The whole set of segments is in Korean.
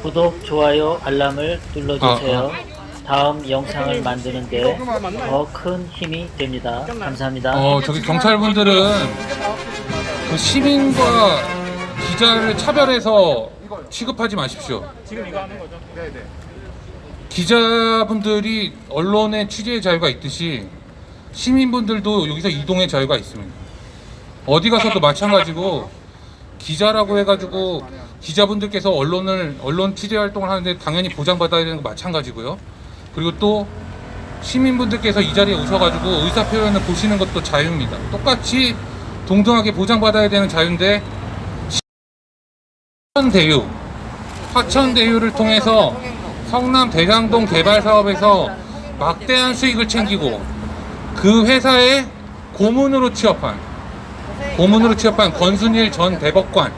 구독, 좋아요, 알람을 눌러주세요. 다음 영상을 만드는데 더 큰 힘이 됩니다. 감사합니다. 저기 경찰분들은 그 시민과 기자를 차별해서 취급하지 마십시오. 지금 이거 하는 거죠? 네네. 기자분들이 언론의 취재의 자유가 있듯이 시민분들도 여기서 이동의 자유가 있습니다. 어디 가서도 마찬가지고 기자라고 해가지고 기자분들께서 언론 취재 활동을 하는데 당연히 보장받아야 되는 거 마찬가지고요. 그리고 또 시민분들께서 이 자리에 오셔가지고 의사표현을 보시는 것도 자유입니다. 똑같이 동등하게 보장받아야 되는 자유인데 화천대유를 통해서 성남 대장동 개발 사업에서 막대한 수익을 챙기고 그 회사에 고문으로 취업한 권순일 전 대법관,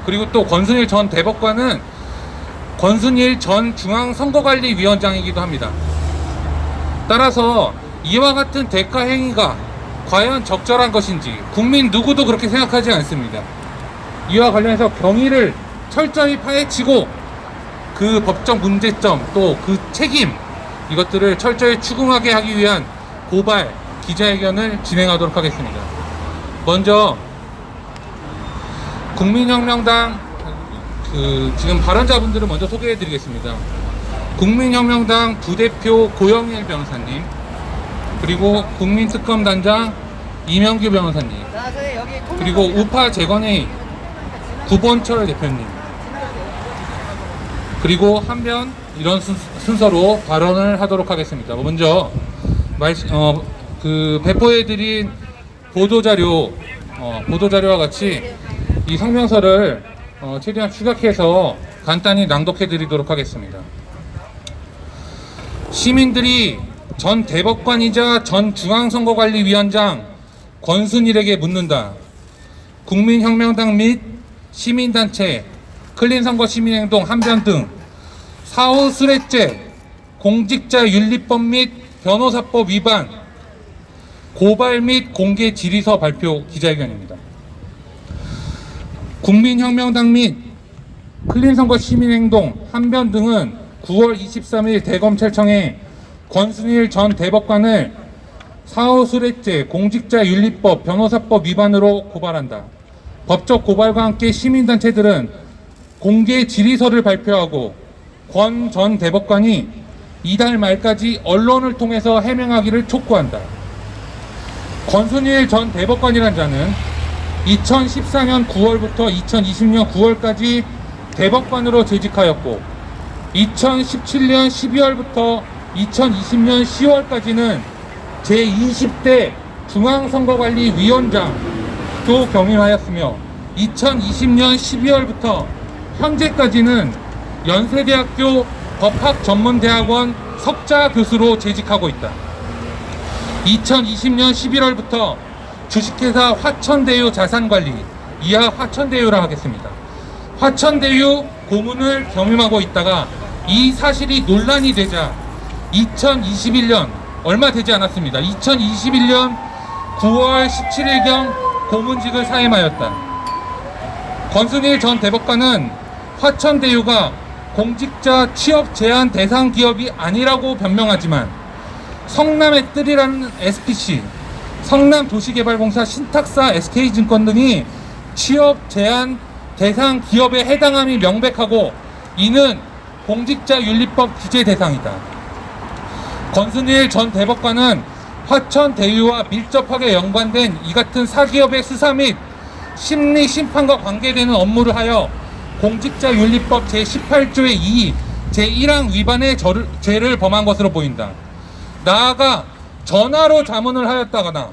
그리고 또 권순일 전 대법관은 권순일 전 중앙선거관리위원장이기도 합니다. 따라서 이와 같은 대가 행위가 과연 적절한 것인지 국민 누구도 그렇게 생각하지 않습니다. 이와 관련해서 경위를 철저히 파헤치고 그 법적 문제점 또 그 책임 이것들을 철저히 추궁하게 하기 위한 고발 기자회견을 진행하도록 하겠습니다. 먼저 국민혁명당 지금 발언자분들을 먼저 소개해 드리겠습니다. 국민혁명당 부대표 고영일 변호사님, 그리고 국민특검단장 이명규 변호사님, 그리고 우파 재건의 구본철 대표님, 그리고 한변, 이런 순서로 발언을 하도록 하겠습니다. 먼저 배포해드린 보도자료와 같이 이 성명서를 최대한 축약해서 간단히 낭독해드리도록 하겠습니다. 시민들이 전 대법관이자 전 중앙선거관리위원장 권순일에게 묻는다. 국민혁명당 및 시민단체, 클린선거시민행동 한변 등 사후수뢰죄, 공직자윤리법 및 변호사법 위반, 고발 및 공개 질의서 발표 기자회견입니다. 국민혁명당 및 클린선거시민행동 한변 등은 9월 23일 대검찰청에 권순일 전 대법관을 사후수뢰죄, 공직자윤리법, 변호사법 위반으로 고발한다. 법적 고발과 함께 시민단체들은 공개 질의서를 발표하고 권 전 대법관이 이달 말까지 언론을 통해서 해명하기를 촉구한다. 권순일 전 대법관이란 자는 2014년 9월부터 2020년 9월까지 대법관으로 재직하였고 2017년 12월부터 2020년 10월까지는 제20대 중앙선거관리위원장도 겸임하였으며 2020년 12월부터 현재까지는 연세대학교 법학전문대학원 석좌 교수로 재직하고 있다. 2020년 11월부터 주식회사 화천대유 자산관리, 이하 화천대유라 하겠습니다. 화천대유 고문을 겸임하고 있다가 이 사실이 논란이 되자 2021년, 얼마 되지 않았습니다. 2021년 9월 17일경 고문직을 사임하였다. 권순일 전 대법관은 화천대유가 공직자 취업 제한 대상 기업이 아니라고 변명하지만 성남의 뜰이라는 SPC, 성남도시개발공사, 신탁사, SK증권 등이 취업 제한 대상 기업에 해당함이 명백하고 이는 공직자윤리법 규제 대상이다. 권순일 전 대법관은 화천대유와 밀접하게 연관된 이 같은 사기업의 수사 및 심리 심판과 관계되는 업무를 하여 공직자윤리법 제18조의 2, 제1항 위반의 죄를 범한 것으로 보인다. 나아가 전화로 자문을 하였다거나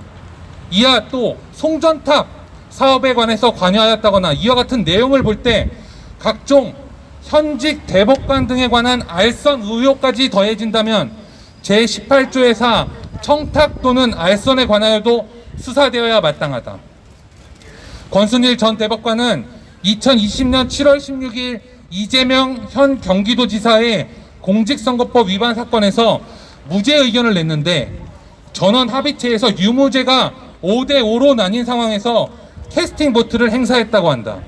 이하 또 송전탑 사업에 관해서 관여하였다거나 이와 같은 내용을 볼 때 각종 현직 대법관 등에 관한 알선 의혹까지 더해진다면 제18조의 4 청탁 또는 알선에 관하여도 수사되어야 마땅하다. 권순일 전 대법관은 2020년 7월 16일 이재명 현 경기도지사의 공직선거법 위반 사건에서 무죄 의견을 냈는데 전원 합의체에서 유무죄가 5대5로 나뉜 상황에서 캐스팅 보트를 행사했다고 한다.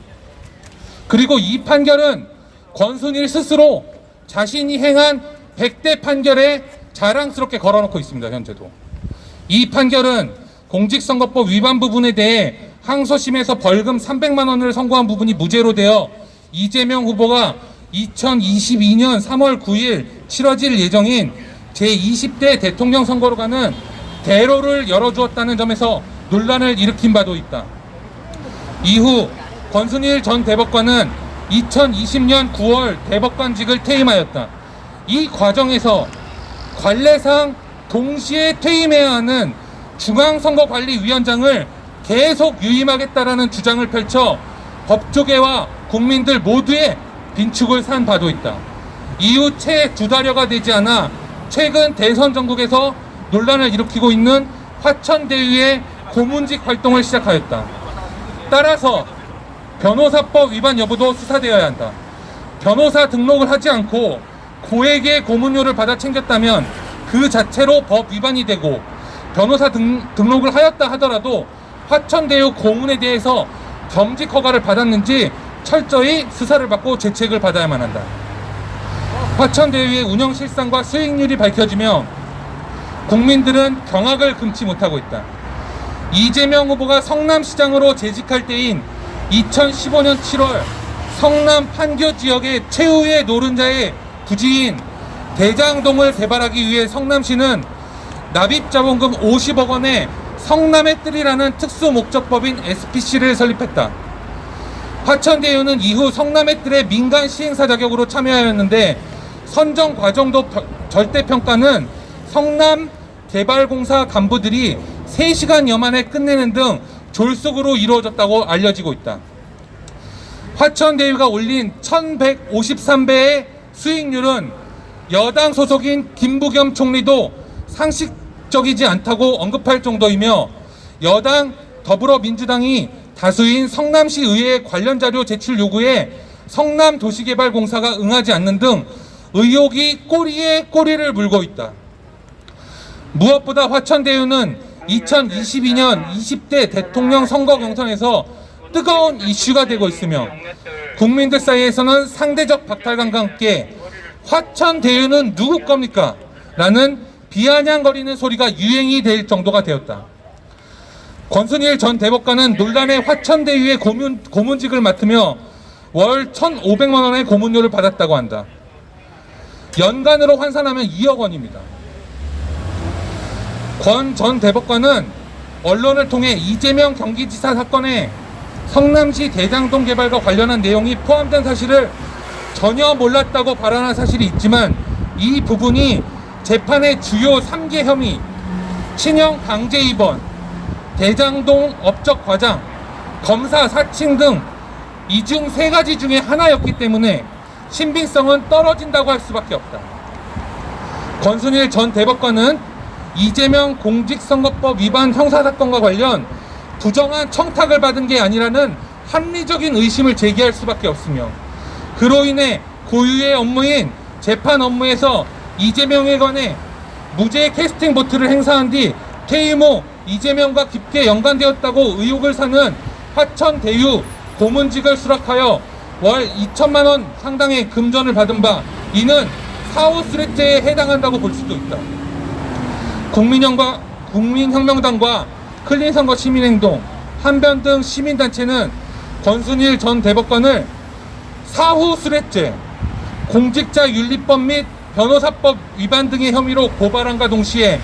그리고 이 판결은 권순일 스스로 자신이 행한 100대 판결에 자랑스럽게 걸어놓고 있습니다. 현재도. 이 판결은 공직선거법 위반 부분에 대해 항소심에서 벌금 300만 원을 선고한 부분이 무죄로 되어 이재명 후보가 2022년 3월 9일 치러질 예정인 제20대 대통령 선거로 가는 대로를 열어주었다는 점에서 논란을 일으킨 바도 있다. 이후 권순일 전 대법관은 2020년 9월 대법관직을 퇴임하였다. 이 과정에서 관례상 동시에 퇴임해야 하는 중앙선거관리위원장을 계속 유임하겠다라는 주장을 펼쳐 법조계와 국민들 모두의 빈축을 산 바도 있다. 이후 채 2달여가 되지 않아 최근 대선 전국에서 논란을 일으키고 있는 화천대유의 고문직 활동을 시작하였다. 따라서 변호사법 위반 여부도 수사되어야 한다. 변호사 등록을 하지 않고 고액의 고문료를 받아 챙겼다면 그 자체로 법 위반이 되고, 변호사 등록을 하였다 하더라도 화천대유 고문에 대해서 겸직 허가를 받았는지 철저히 수사를 받고 죄책을 받아야만 한다. 화천대유의 운영 실상과 수익률이 밝혀지며 국민들은 경악을 금치 못하고 있다. 이재명 후보가 성남시장으로 재직할 때인 2015년 7월 성남 판교 지역의 최후의 노른자의 부지인 대장동을 개발하기 위해 성남시는 납입자본금 50억 원의 성남의 뜰이라는 특수목적법인 SPC를 설립했다. 화천대유는 이후 성남의 뜰의 민간 시행사 자격으로 참여하였는데 선정 과정도 절대평가는 성남개발공사 간부들이 3시간여 만에 끝내는 등 졸속으로 이루어졌다고 알려지고 있다. 화천대유가 올린 1153배의 수익률은 여당 소속인 김부겸 총리도 상식적이지 않다고 언급할 정도이며, 여당 더불어민주당이 다수인 성남시 의회 관련 자료 제출 요구에 성남도시개발공사가 응하지 않는 등 의혹이 꼬리에 꼬리를 물고 있다. 무엇보다 화천대유는 2022년 20대 대통령 선거 경선에서 뜨거운 이슈가 되고 있으며 국민들 사이에서는 상대적 박탈감과 함께 화천대유는 누구 겁니까? 라는 비아냥거리는 소리가 유행이 될 정도가 되었다. 권순일 전 대법관은 논란의 화천대유의 고문직을 맡으며 월 1,500만 원의 고문료를 받았다고 한다. 연간으로 환산하면 2억 원입니다. 권 전 대법관은 언론을 통해 이재명 경기지사 사건에 성남시 대장동 개발과 관련한 내용이 포함된 사실을 전혀 몰랐다고 발언한 사실이 있지만, 이 부분이 재판의 주요 3개 혐의, 친형 강제 입원, 대장동 업적 과장, 검사 사칭 등 이 중 3가지 중에 하나였기 때문에 신빙성은 떨어진다고 할 수밖에 없다. 권순일 전 대법관은 이재명 공직선거법 위반 형사사건과 관련 부정한 청탁을 받은 게 아니라는 합리적인 의심을 제기할 수밖에 없으며, 그로 인해 고유의 업무인 재판 업무에서 이재명에 관해 무죄 캐스팅 보트를 행사한 뒤 퇴임 후 이재명과 깊게 연관되었다고 의혹을 사는 화천대유 고문직을 수락하여 월 2천만 원 상당의 금전을 받은 바, 이는 사후수뢰죄에 해당한다고 볼 수도 있다. 국민혁명당과 클린선거 시민행동, 한변 등 시민단체는 권순일 전 대법관을 사후수뢰죄, 공직자윤리법 및 변호사법 위반 등의 혐의로 고발함과 동시에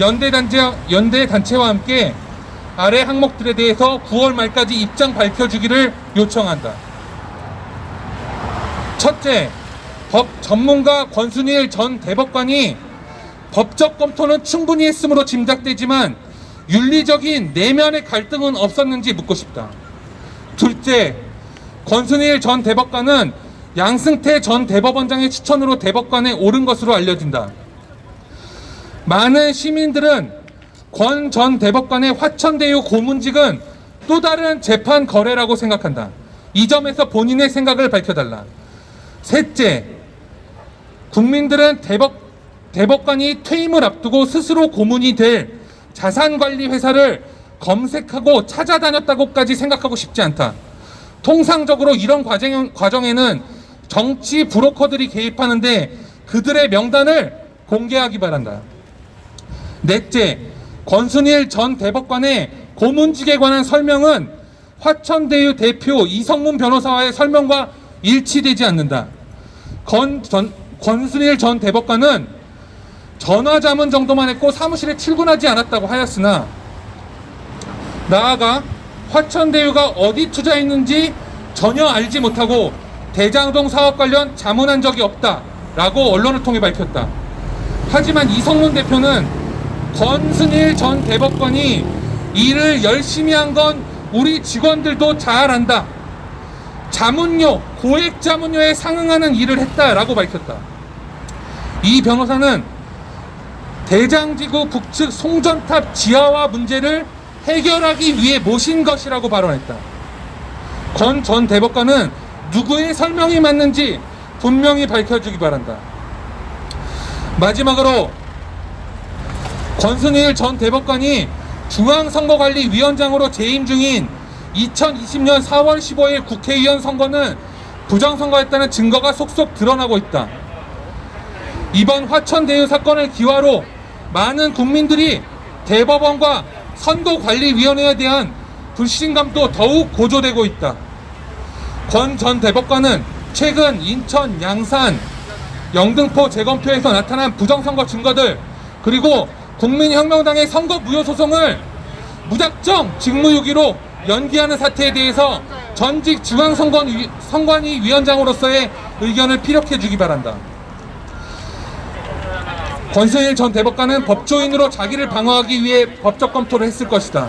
연대단체와 함께 아래 항목들에 대해서 9월 말까지 입장 밝혀주기를 요청한다. 첫째, 법 전문가 권순일 전 대법관이 법적 검토는 충분히 했으므로 짐작되지만 윤리적인 내면의 갈등은 없었는지 묻고 싶다. 둘째, 권순일 전 대법관은 양승태 전 대법원장의 추천으로 대법관에 오른 것으로 알려진다. 많은 시민들은 권 전 대법관의 화천대유 고문직은 또 다른 재판 거래라고 생각한다. 이 점에서 본인의 생각을 밝혀달라. 셋째, 국민들은 대법관이 퇴임을 앞두고 스스로 고문이 될 자산관리 회사를 검색하고 찾아다녔다고까지 생각하고 싶지 않다. 통상적으로 이런 과정에는 정치 브로커들이 개입하는데 그들의 명단을 공개하기 바란다. 넷째, 권순일 전 대법관의 고문직에 관한 설명은 화천대유 대표 이성문 변호사와의 설명과 일치되지 않는다. 권순일 전 대법관은 전화자문 정도만 했고 사무실에 출근하지 않았다고 하였으나, 나아가 화천대유가 어디 투자했는지 전혀 알지 못하고 대장동 사업 관련 자문한 적이 없다라고 언론을 통해 밝혔다. 하지만 이성문 대표는 권순일 전 대법관이 일을 열심히 한 건 우리 직원들도 잘 안다. 자문료, 고액 자문료에 상응하는 일을 했다라고 밝혔다. 이 변호사는 대장지구 북측 송전탑 지하화 문제를 해결하기 위해 모신 것이라고 발언했다. 권 전 대법관은 누구의 설명이 맞는지 분명히 밝혀주기 바란다. 마지막으로 권순일 전 대법관이 중앙선거관리위원장으로 재임 중인 2020년 4월 15일 국회의원 선거는 부정선거였다는 증거가 속속 드러나고 있다. 이번 화천대유 사건을 기화로 많은 국민들이 대법원과 선거관리위원회에 대한 불신감도 더욱 고조되고 있다. 권 전 대법관은 최근 인천, 양산, 영등포 재검표에서 나타난 부정선거 증거들, 그리고 국민혁명당의 선거 무효 소송을 무작정 직무유기로 연기하는 사태에 대해서 전직 중앙선관위 위원장으로서의 의견을 피력해 주기 바란다. 권순일 전 대법관은 법조인으로 자기를 방어하기 위해 법적 검토를 했을 것이다.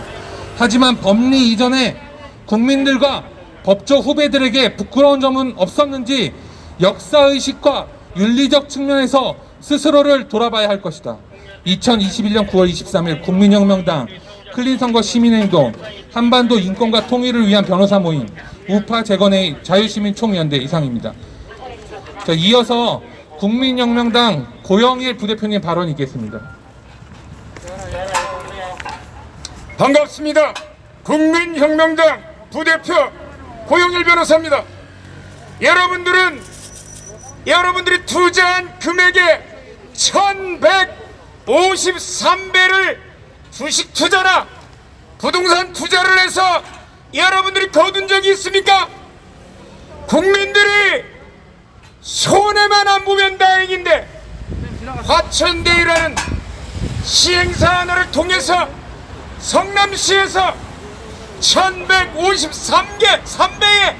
하지만 법리 이전에 국민들과 법조 후배들에게 부끄러운 점은 없었는지 역사의식과 윤리적 측면에서 스스로를 돌아봐야 할 것이다. 2021년 9월 23일 국민혁명당 클린선거 시민행동 한반도 인권과 통일을 위한 변호사 모임 우파 재건의 자유시민 총연대 이상입니다. 자, 이어서 국민혁명당 고영일 부대표님 발언이 있겠습니다. 반갑습니다. 국민혁명당 부대표 고영일 변호사입니다. 여러분들이 투자한 금액의 1153배를 주식 투자나 부동산 투자를 해서 여러분들이 거둔 적이 있습니까? 국민들이 손해만 안 보면 다행인데, 화천대유라는 시행사 하나를 통해서 성남시에서 1153배의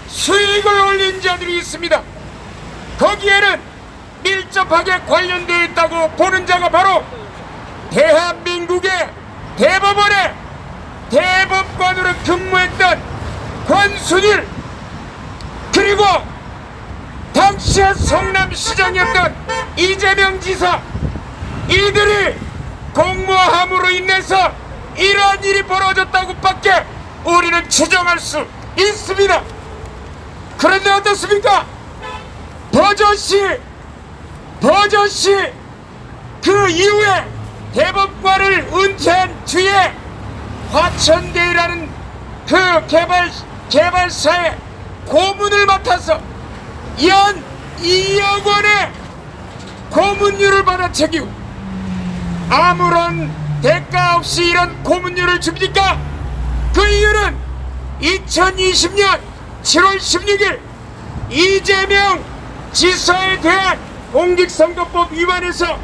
수익을 올린 자들이 있습니다. 거기에는 밀접하게 관련되어 있다고 보는 자가 바로 대한민국의 대법원의 대법관으로 근무했던 권순일, 그리고 당시에 성남시장이었던 이재명 지사, 이들이 공모함으로 인해서 이러한 일이 벌어졌다고 밖에 우리는 추정할 수 있습니다. 그런데 어떻습니까? 버젓이 그 이후에 대법관을 은퇴한 뒤에 화천대유라는 그 개발사의 고문을 맡아서 연 2억 원의 고문료를 받아채기고 아무런 대가 없이 이런 고문료를 줍니까? 그 이유는 2020년 7월 16일 이재명 지사에 대한 공직선거법 위반에서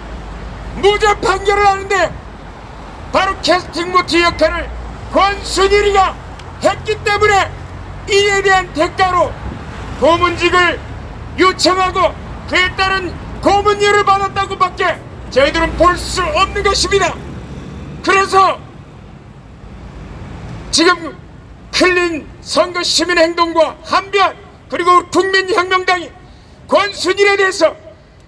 무죄 판결을 하는데 바로 캐스팅 보트 역할을 권순일이가 했기 때문에 이에 대한 대가로 고문직을 요청하고 그에 따른 고문료를 받았다고 밖에 저희들은 볼 수 없는 것입니다. 그래서 지금 클린 선거 시민행동과 한변 그리고 국민혁명당이 권순일에 대해서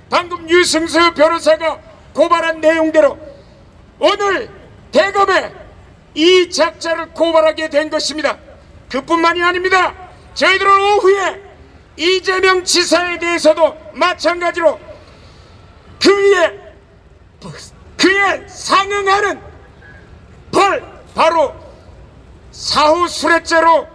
방금 유승수 변호사가 고발한 내용대로 오늘 대검에 이 작자를 고발하게 된 것입니다. 그뿐만이 아닙니다. 저희들은 오후에 이재명 지사에 대해서도 마찬가지로 그에 상응하는 벌, 바로 사후수뢰죄로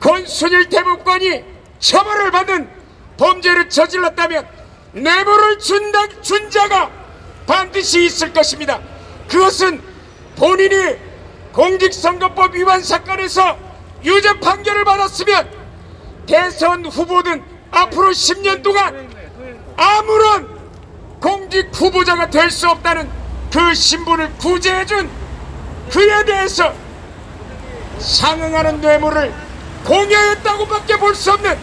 권순일 대법관이 처벌을 받은 범죄를 저질렀다면 뇌물을 준 자가 반드시 있을 것입니다. 그것은 본인이 공직선거법 위반 사건에서 유죄 판결을 받았으면 대선 후보든 앞으로 10년 동안 아무런 공직 후보자가 될 수 없다는 그 신분을 구제해준 그에 대해서 상응하는 뇌물을 공여했다고밖에 볼 수 없는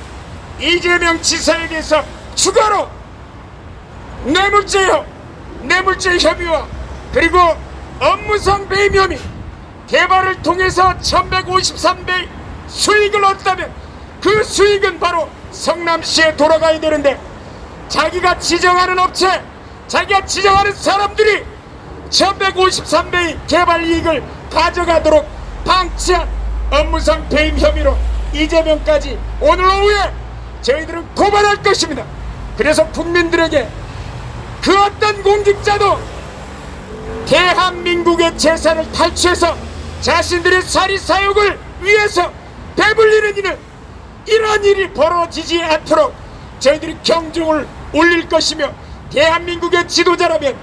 이재명 지사에 대해서 추가로 뇌물죄 혐의와 그리고 업무상 배임 혐의, 개발을 통해서 1153배 수익을 얻었다면 그 수익은 바로 성남시에 돌아가야 되는데 자기가 지정하는 업체, 자기가 지정하는 사람들이 1153배의 개발 이익을 가져가도록 방치한 업무상 배임 혐의로 이재명까지 오늘 오후에 저희들은 고발할 것입니다. 그래서 국민들에게 그 어떤 공직자도 대한민국의 재산을 탈취해서 자신들의 사리사욕을 위해서 배불리는 일은 이러한 일이 벌어지지 않도록 저희들이 경종을 울릴 것이며, 대한민국의 지도자라면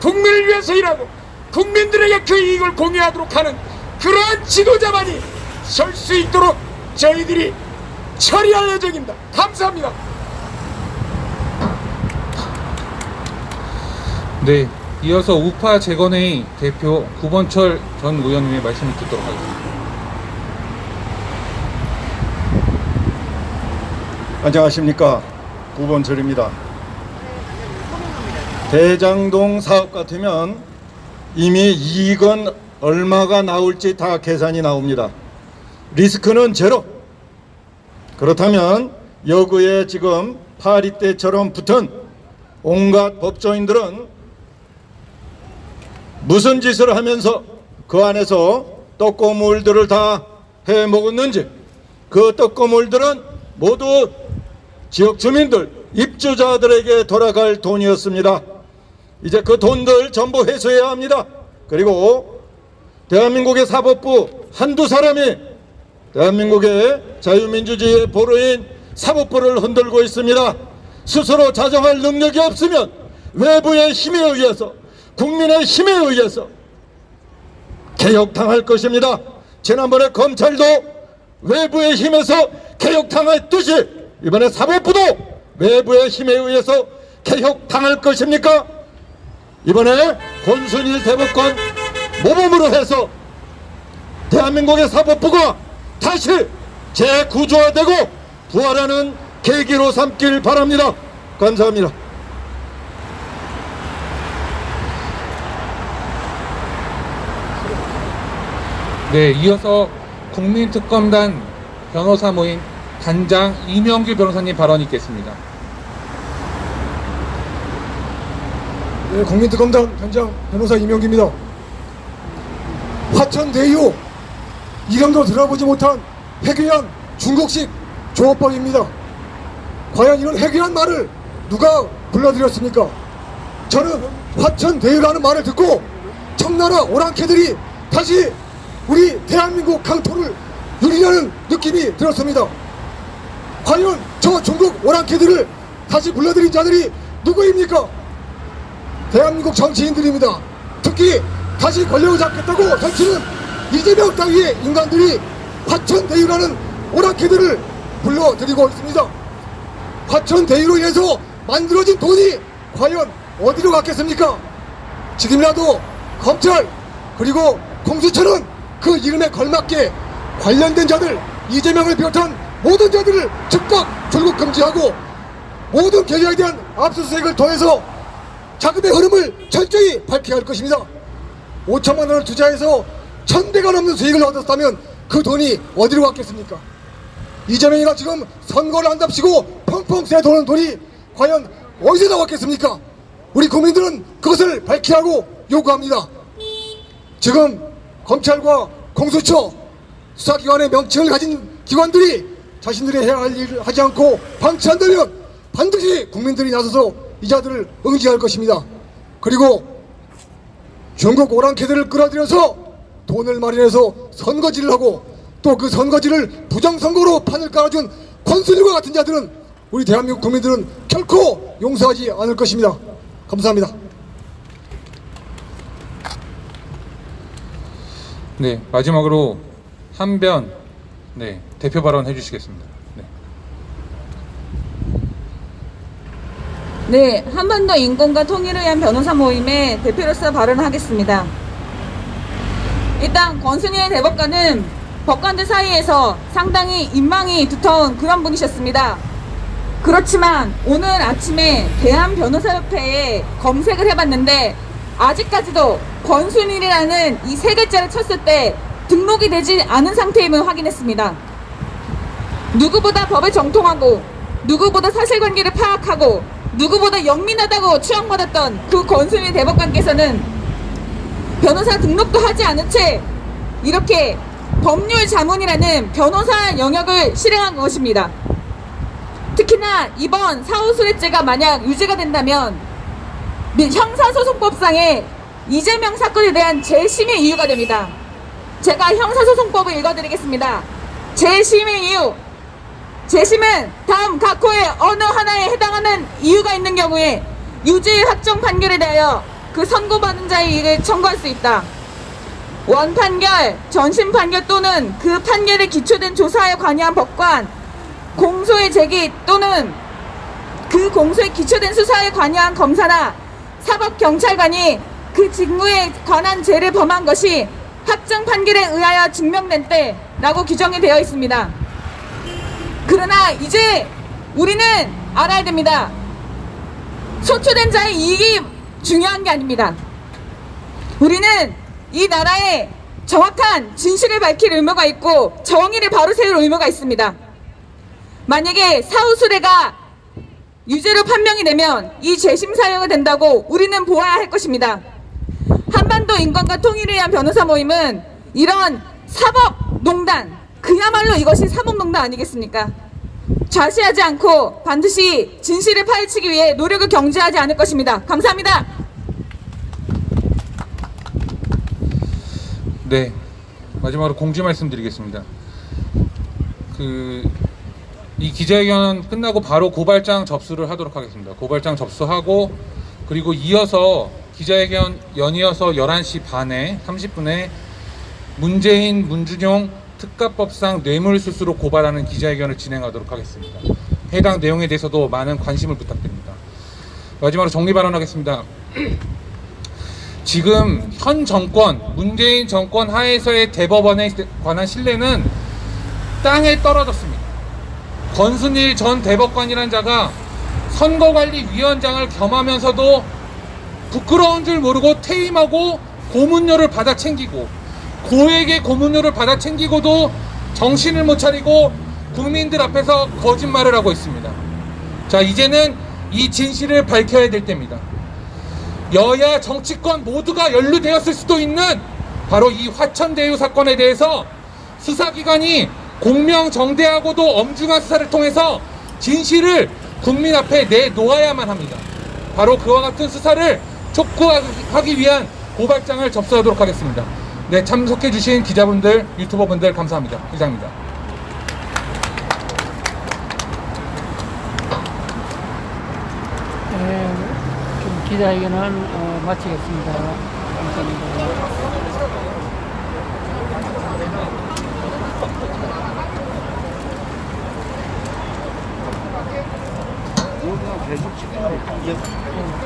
국민을 위해서 일하고 국민들에게 그 이익을 공유하도록 하는 그러한 지도자만이 설 수 있도록 저희들이 처리할 예정입니다. 감사합니다. 네, 이어서 우파 재건회의 대표 구본철 전 의원님의 말씀을 듣도록 하겠습니다. 안녕하십니까, 구본철입니다. 대장동 사업 같으면 이미 이익은 얼마가 나올지 다 계산이 나옵니다. 리스크는 제로. 그렇다면 여기에 지금 파리 때처럼 붙은 온갖 법조인들은 무슨 짓을 하면서 그 안에서 떡고물들을 다 해먹었는지, 그 떡고물들은 모두 지역 주민들, 입주자들에게 돌아갈 돈이었습니다. 이제 그 돈들 전부 회수해야 합니다. 그리고 대한민국의 사법부 한두 사람이 대한민국의 자유민주주의의 보루인 사법부를 흔들고 있습니다. 스스로 자정할 능력이 없으면 외부의 힘에 의해서, 국민의 힘에 의해서 개혁당할 것입니다. 지난번에 검찰도 외부의 힘에서 개혁당했듯이 이번에 사법부도 외부의 힘에 의해서 개혁당할 것입니까? 이번에 권순일 대법관 모범으로 해서 대한민국의 사법부가 다시 재구조화되고 부활하는 계기로 삼길 바랍니다. 감사합니다. 네, 이어서 국민특검단 변호사 모임 단장 이명규 변호사님 발언이 있겠습니다. 네, 국민특검단 단장 변호사 이명규입니다. 화천대유 이름도 들어보지 못한 해괴한 중국식 조업법입니다. 과연 이런 해괴한 말을 누가 불러들였습니까? 저는 화천대유라는 말을 듣고 청나라 오랑캐들이 다시 우리 대한민국 강토를 누리려는 느낌이 들었습니다. 과연 저 중국 오랑캐들을 다시 불러들인 자들이 누구입니까? 대한민국 정치인들입니다. 특히 다시 권력을 잡겠다고 설치는 이재명 따위의 인간들이 화천대유라는 오랑캐들을 불러들이고 있습니다. 화천대유로 인해서 만들어진 돈이 과연 어디로 갔겠습니까? 지금이라도 검찰 그리고 공수처는 그 이름에 걸맞게 관련된 자들, 이재명을 비롯한 모든 자들을 즉각 출국 금지하고 모든 계좌에 대한 압수수색을 통해서 자금의 흐름을 철저히 밝혀야 할 것입니다. 5천만 원을 투자해서 1,000배가 넘는 수익을 얻었다면 그 돈이 어디로 갔겠습니까? 이재명이가 지금 선거를 한답시고 펑펑 새도는 돈이 과연 어디서 나왔겠습니까? 우리 국민들은 그것을 밝혀야 하고 요구합니다. 지금 검찰과 공수처, 수사기관의 명칭을 가진 기관들이 자신들이 해야 할 일을 하지 않고 방치한다면 반드시 국민들이 나서서 이 자들을 응징할 것입니다. 그리고 중국 오랑캐들을 끌어들여서 돈을 마련해서 선거질을 하고 또 그 선거질을 부정선거로 판을 깔아준 권순일과 같은 자들은 우리 대한민국 국민들은 결코 용서하지 않을 것입니다. 감사합니다. 네, 마지막으로 한변 대표 발언 해주시겠습니다. 네, 한반도 인권과 통일을 위한 변호사 모임의 대표로서 발언하겠습니다. 일단 권순일 대법관은 법관들 사이에서 상당히 인망이 두터운 그런 분이셨습니다. 그렇지만 오늘 아침에 대한변호사협회에 검색을 해봤는데 아직까지도 권순일이라는 이 세 글자를 쳤을 때 등록이 되지 않은 상태임을 확인했습니다. 누구보다 법을 정통하고 누구보다 사실관계를 파악하고 누구보다 영민하다고 추앙받았던 그 권순일 대법관께서는 변호사 등록도 하지 않은 채 이렇게 법률 자문이라는 변호사 영역을 실행한 것입니다. 특히나 이번 사후수뢰죄가 만약 유죄가 된다면 형사소송법상의 이재명 사건에 대한 재심의 이유가 됩니다. 제가 형사소송법을 읽어드리겠습니다. 재심의 이유. 재심은 다음 각호의 어느 하나에 해당하는 이유가 있는 경우에 유죄 확정 판결에 대하여 그 선고받은 자의 이익을 청구할 수 있다. 원판결, 전심판결 또는 그 판결에 기초된 조사에 관여한 법관, 공소의 제기 또는 그 공소에 기초된 수사에 관여한 검사나 사법경찰관이 그 직무에 관한 죄를 범한 것이 확정 판결에 의하여 증명된 때라고 규정이 되어 있습니다. 그러나 이제 우리는 알아야 됩니다. 소추된 자의 이익이 중요한 게 아닙니다. 우리는 이 나라에 정확한 진실을 밝힐 의무가 있고 정의를 바로 세울 의무가 있습니다. 만약에 사후수뢰가 유죄로 판명이 되면 이 재심 사유가 된다고 우리는 보아야 할 것입니다. 한반도 인권과 통일을 위한 변호사 모임은 이런 사법농단, 그야말로 이것이 사법농단 아니겠습니까? 좌시하지 않고 반드시 진실을 파헤치기 위해 노력을 경제하지 않을 것입니다. 감사합니다. 네, 마지막으로 공지 말씀드리겠습니다. 이 기자회견 끝나고 바로 고발장 접수를 하도록 하겠습니다. 고발장 접수하고 그리고 이어서 기자회견 연이어서 11시 반에 30분에 문재인, 문준용 특가법상 뇌물수수로 고발하는 기자회견을 진행하도록 하겠습니다. 해당 내용에 대해서도 많은 관심을 부탁드립니다. 마지막으로 정리 발언하겠습니다. 지금 현 정권, 문재인 정권 하에서의 대법원에 관한 신뢰는 땅에 떨어졌습니다. 권순일 전 대법관이란 자가 선거관리위원장을 겸하면서도 부끄러운 줄 모르고 퇴임하고 고문료를 받아 챙기고 고액의 고문료를 받아 챙기고도 정신을 못 차리고 국민들 앞에서 거짓말을 하고 있습니다. 자, 이제는 이 진실을 밝혀야 될 때입니다. 여야 정치권 모두가 연루되었을 수도 있는 바로 이 화천대유 사건에 대해서 수사기관이 공명정대하고도 엄중한 수사를 통해서 진실을 국민 앞에 내놓아야만 합니다. 바로 그와 같은 수사를 촉구하기 위한 고발장을 접수하도록 하겠습니다. 네, 참석해주신 기자분들, 유튜버분들 감사합니다. 이상입니다. 네, 좀 기자회견을 마치겠습니다. 감사합니다.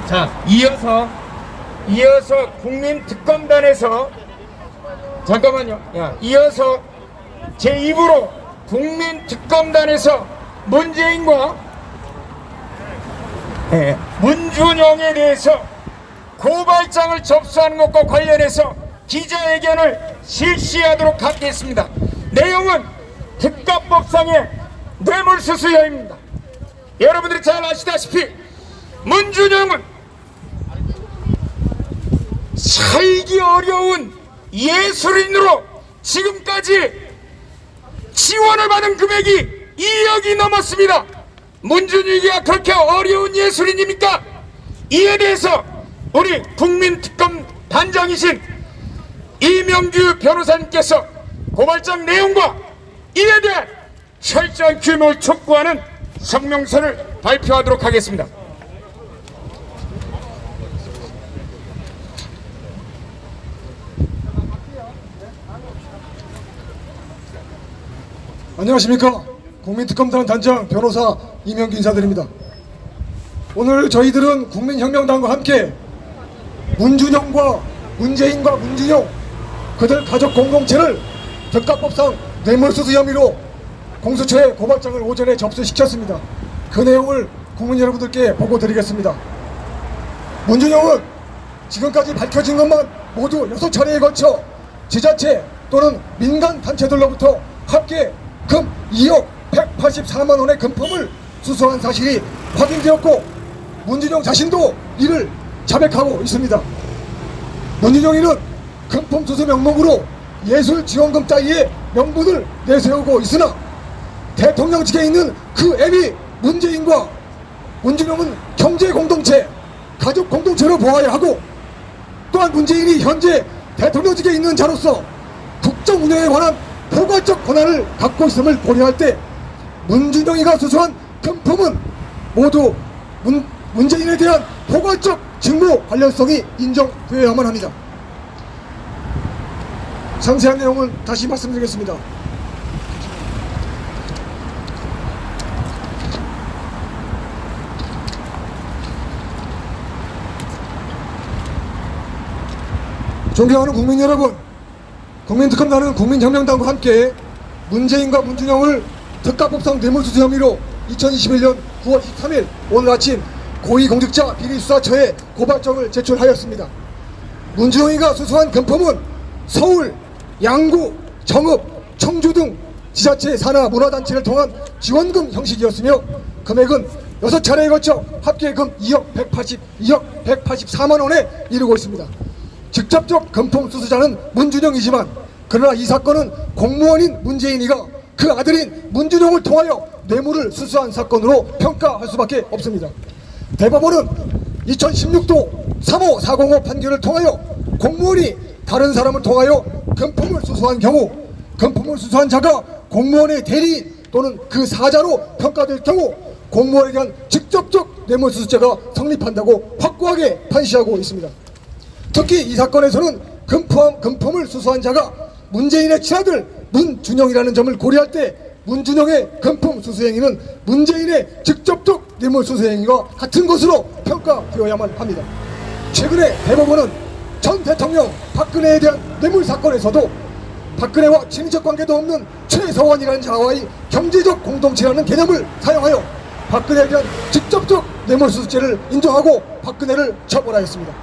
자, 이어서 국민특검단에서 잠깐만요. 이어서 제2부로 국민특검단에서 문재인과 문준용에 대해서 고발장을 접수하는 것과 관련해서 기자회견을 실시하도록 하겠습니다. 내용은 특가법상의 뇌물수수혐의입니다. 여러분들이 잘 아시다시피 문준용은 살기 어려운 예술인으로 지금까지 지원을 받은 금액이 2억이 넘었습니다. 문준용이가 그렇게 어려운 예술인입니까? 이에 대해서 우리 국민특검 단장이신 이명규 변호사님께서 고발장 내용과 이에 대한 철저한 규명을 촉구하는 성명서를 발표하도록 하겠습니다. 안녕하십니까. 국민특검단 단장 변호사 이명기 인사드립니다. 오늘 저희들은 국민혁명당과 함께 문준영과 문재인과 문준용 그들 가족 공동체를 특가법상 뇌물수수 혐의로 공수처에 고발장을 오전에 접수시켰습니다. 그 내용을 국민 여러분들께 보고드리겠습니다. 문준용은 지금까지 밝혀진 것만 모두 6차례에 걸쳐 지자체 또는 민간 단체들로부터 합계 금 2억 184만 원의 금품을 수수한 사실이 확인되었고 문준용 자신도 이를 자백하고 있습니다. 문준용이는 금품 수수 명목으로 예술지원금 따위의 명분을 내세우고 있으나 대통령직에 있는 그 앱이 문재인과 문준용은 경제공동체, 가족공동체로 보아야 하고 또한 문재인이 현재 대통령직에 있는 자로서 국정 운영에 관한 포괄적 권한을 갖고 있음을 고려할 때 문준용이가 수수한 금품은 모두 문재인에 대한 포괄적 직무 관련성이 인정되어야만 합니다. 상세한 내용은 다시 말씀드리겠습니다. 존경하는 국민 여러분, 국민특검단은 국민혁명당과 함께 문재인과 문준영을 특가법상 뇌물수수 혐의로 2021년 9월 13일 오늘 아침 고위공직자 비리수사처에 고발장을 제출하였습니다. 문준영이가 수수한 금품은 서울, 양구, 정읍, 청주 등 지자체 산하 문화단체를 통한 지원금 형식이었으며 금액은 6차례에 걸쳐 합계 금 2억 184만 원에 이르고 있습니다. 직접적 금품 수수자는 문준영이지만 그러나 이 사건은 공무원인 문재인이가 그 아들인 문준용을 통하여 뇌물을 수수한 사건으로 평가할 수밖에 없습니다. 대법원은 2016도 35405 판결을 통하여 공무원이 다른 사람을 통하여 금품을 수수한 경우 금품을 수수한 자가 공무원의 대리인 또는 그 사자로 평가될 경우 공무원에 대한 직접적 뇌물수수죄가 성립한다고 확고하게 판시하고 있습니다. 특히 이 사건에서는 금품을 수수한 자가 문재인의 친아들 문준영이라는 점을 고려할 때 문준영의 금품 수수행위는 문재인의 직접적 뇌물수수행위와 같은 것으로 평가되어야만 합니다. 최근에 대법원은 전 대통령 박근혜에 대한 뇌물 사건에서도 박근혜와 친인척 관계도 없는 최서원이라는 자와의 경제적 공동체라는 개념을 사용하여 박근혜에 대한 직접적 뇌물수수죄를 인정하고 박근혜를 처벌하였습니다.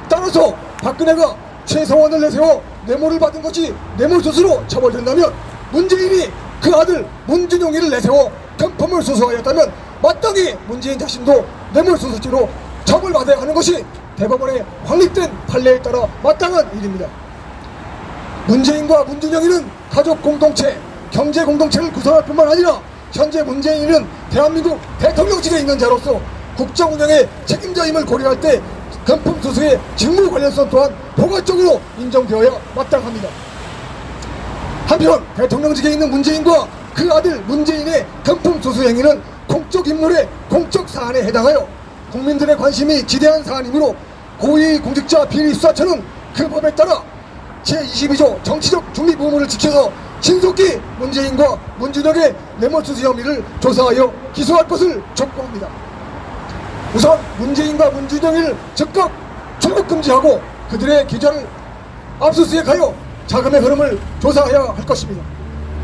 따라서 박근혜가 최서원을 내세워 뇌물을 받은 것이 뇌물수수로 처벌된다면 문재인이 그 아들 문준용이를 내세워 금품을 수수하였다면 마땅히 문재인 자신도 뇌물수수죄로 처벌받아야 하는 것이 대법원의 확립된 판례에 따라 마땅한 일입니다. 문재인과 문준영이는 가족공동체, 경제공동체를 구성할 뿐만 아니라 현재 문재인은 대한민국 대통령직에 있는 자로서 국정운영의 책임자임을 고려할 때 금품 수수의 직무 관련성 또한 포괄적으로 인정되어야 마땅합니다. 한편 대통령직에 있는 문재인과 그 아들 문재인의 금품 수수 행위는 공적 인물의 공적 사안에 해당하여 국민들의 관심이 지대한 사안이므로 고위공직자 비리수사처는 그 법에 따라 제22조 정치적 중립 의무를 지켜서 신속히 문재인과 문준영의 뇌물수수 혐의를 조사하여 기소할 것을 촉구합니다. 우선 문재인과 문준영을 즉각 출국 금지하고 그들의 계좌를 압수수색하여 자금의 흐름을 조사해야 할 것입니다.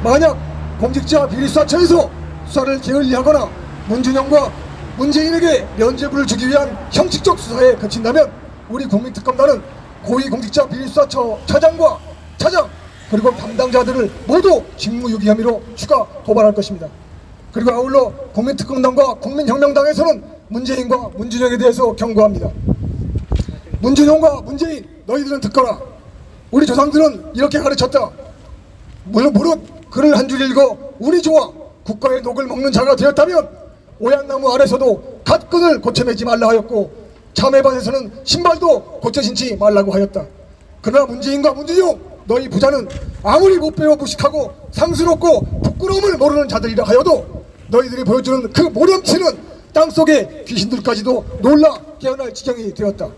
만약 공직자 비리수사처에서 수사를 게을리하거나 문준영과 문재인에게 면죄부를 주기 위한 형식적 수사에 그친다면 우리 국민특검단은 고위공직자 비리수사처 차장과 차장 그리고 담당자들을 모두 직무유기 혐의로 추가 고발할 것입니다. 그리고 아울러 국민특검단과 국민혁명당에서는 문재인과 문준영에 대해서 경고합니다. 문준영과 문재인 너희들은 듣거라. 우리 조상들은 이렇게 가르쳤다. 무릇 글을 한 줄 읽어 운이 좋아 국가의 녹을 먹는 자가 되었다면 오얏나무 아래서도 갓끈을 고쳐매지 말라 하였고 참외밭에서는 신발도 고쳐 신지 말라고 하였다. 그러나 문재인과 문준용 너희 부자는 아무리 못 배워 무식하고 상스럽고 부끄러움을 모르는 자들이라 하여도 너희들이 보여주는 그 모렴치는 땅속의 귀신들까지도 놀라 깨어날 지경이 되었다.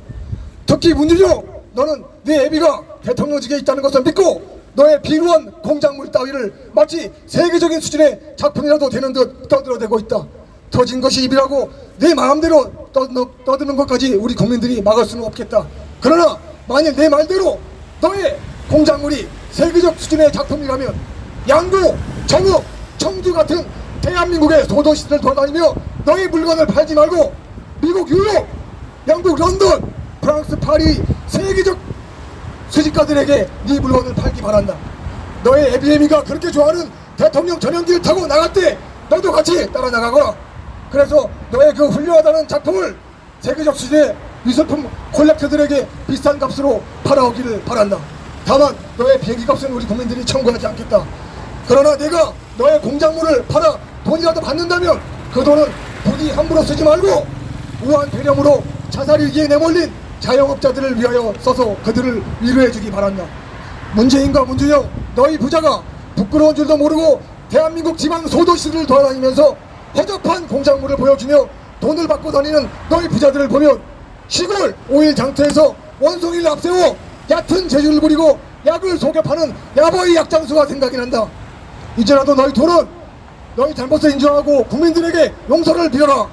특히 문준용, 너는 네 애비가 대통령직에 있다는 것을 믿고 너의 비루한 공작물 따위를 마치 세계적인 수준의 작품이라도 되는 듯 떠들어대고 있다. 터진 것이 입이라고 내 마음대로 떠드는 것까지 우리 국민들이 막을 수는 없겠다. 그러나 만일 내 말대로 너의 공작물이 세계적 수준의 작품이라면 양구, 정읍, 청주 같은 대한민국의 소도시들을 돌아다니며 너의 물건을 팔지 말고 미국, 유럽, 영국, 런던, 프랑스, 파리 세계적 수집가들에게 네 물건을 팔기 바란다. 너의 애비애미가 그렇게 좋아하는 대통령 전용기를 타고 나갈 때 너도 같이 따라 나가거라. 그래서 너의 그 훌륭하다는 작품을 세계적 수준의 미술품 콜렉터들에게 비싼 값으로 팔아오기를 바란다. 다만 너의 비행기 값은 우리 국민들이 청구하지 않겠다. 그러나 내가 너의 공작물을 팔아 돈이라도 받는다면 그 돈은 부디 함부로 쓰지 말고 우한 배령으로 자살 위기에 내몰린 자영업자들을 위하여 써서 그들을 위로해주기 바란다. 문재인과 문준영, 너희 부자가 부끄러운 줄도 모르고 대한민국 지방 소도시들을 돌아다니면서 허접한 공작물을 보여주며 돈을 받고 다니는 너희 부자들을 보면 시골 5일 장터에서 원송이를 앞세워 얕은 재주를 부리고 약을 속여 파는 야바이 약장수가 생각이 난다. 이제라도 너희 돈은 너희 잘못을 인정하고 국민들에게 용서를 빌어라.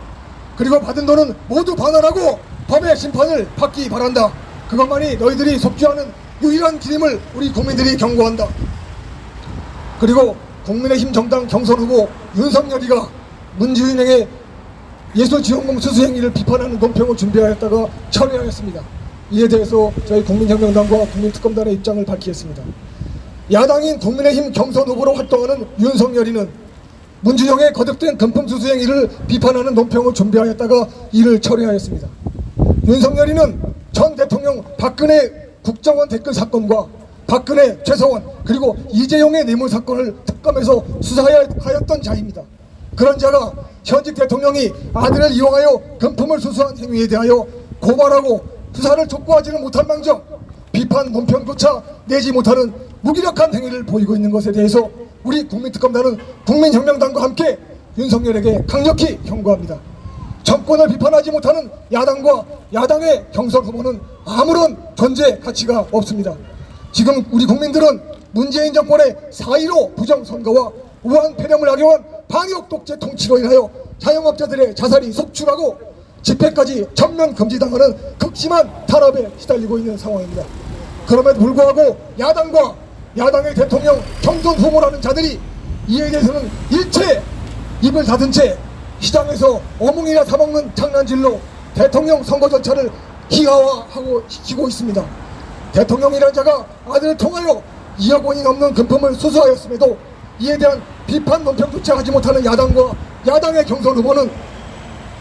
그리고 받은 돈은 모두 반환하고 법의 심판을 받기 바란다. 그것만이 너희들이 속죄하는 유일한 길임을 우리 국민들이 경고한다. 그리고 국민의힘 정당 경선 후보 윤석열이가 문재인에게 예술지원금 수수 행위를 비판하는 논평을 준비하였다가 철회하였습니다. 이에 대해서 저희 국민혁명당과 국민특검단의 입장을 밝히겠습니다. 야당인 국민의힘 경선 후보로 활동하는 윤석열이는 문준영의 거듭된 금품 수수 행위를 비판하는 논평을 준비하였다가 이를 철회하였습니다. 윤석열이는 전 대통령 박근혜 국정원 댓글 사건과 박근혜, 최서원 그리고 이재용의 뇌물 사건을 특검에서 수사하였던 자입니다. 그런 자가 현직 대통령이 아들을 이용하여 금품을 수수한 행위에 대하여 고발하고 수사를 촉구하지는 못한 망정 비판 논평조차 내지 못하는 무기력한 행위를 보이고 있는 것에 대해서 우리 국민특검단은 국민혁명당과 함께 윤석열에게 강력히 경고합니다. 정권을 비판하지 못하는 야당과 야당의 경선 후보는 아무런 존재 가치가 없습니다. 지금 우리 국민들은 문재인 정권의 4.15 부정선거와 우한 폐렴을 악용한 방역 독재 통치로 인하여 자영업자들의 자살이 속출하고 집회까지 전면 금지당하는 극심한 탄압에 시달리고 있는 상황입니다. 그럼에도 불구하고 야당과 야당의 대통령 경선 후보라는 자들이 이에 대해서는 일체 입을 닫은 채 시장에서 어묵이나 사먹는 장난질로 대통령 선거 절차를 희화화하고 시키고 있습니다. 대통령이라는 자가 아들을 통하여 2억 원이 넘는 금품을 수수하였음에도 이에 대한 비판 논평조차 하지 못하는 야당과 야당의 경선 후보는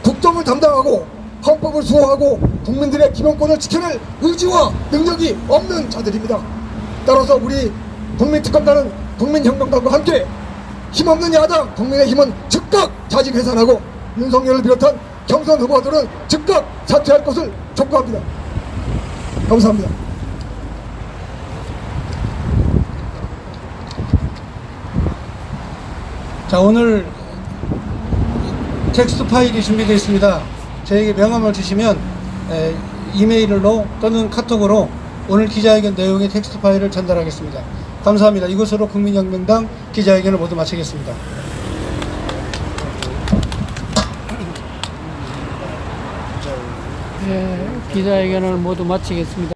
국정을 담당하고 헌법을 수호하고 국민들의 기본권을 지켜낼 의지와 능력이 없는 자들입니다. 따라서 우리 국민특검단은 국민혁명당과 함께 힘없는 야당 국민의힘은 즉각 자직 해산하고 윤석열을 비롯한 경선 후보들은 즉각 사퇴할 것을 촉구합니다. 감사합니다. 자, 오늘 텍스트 파일이 준비되어 있습니다. 저에게 명함을 주시면 이메일로 또는 카톡으로 오늘 기자회견 내용의 텍스트 파일을 전달하겠습니다. 감사합니다. 이것으로 국민혁명당 기자회견을 모두 마치겠습니다. 기자회견을 모두 마치겠습니다.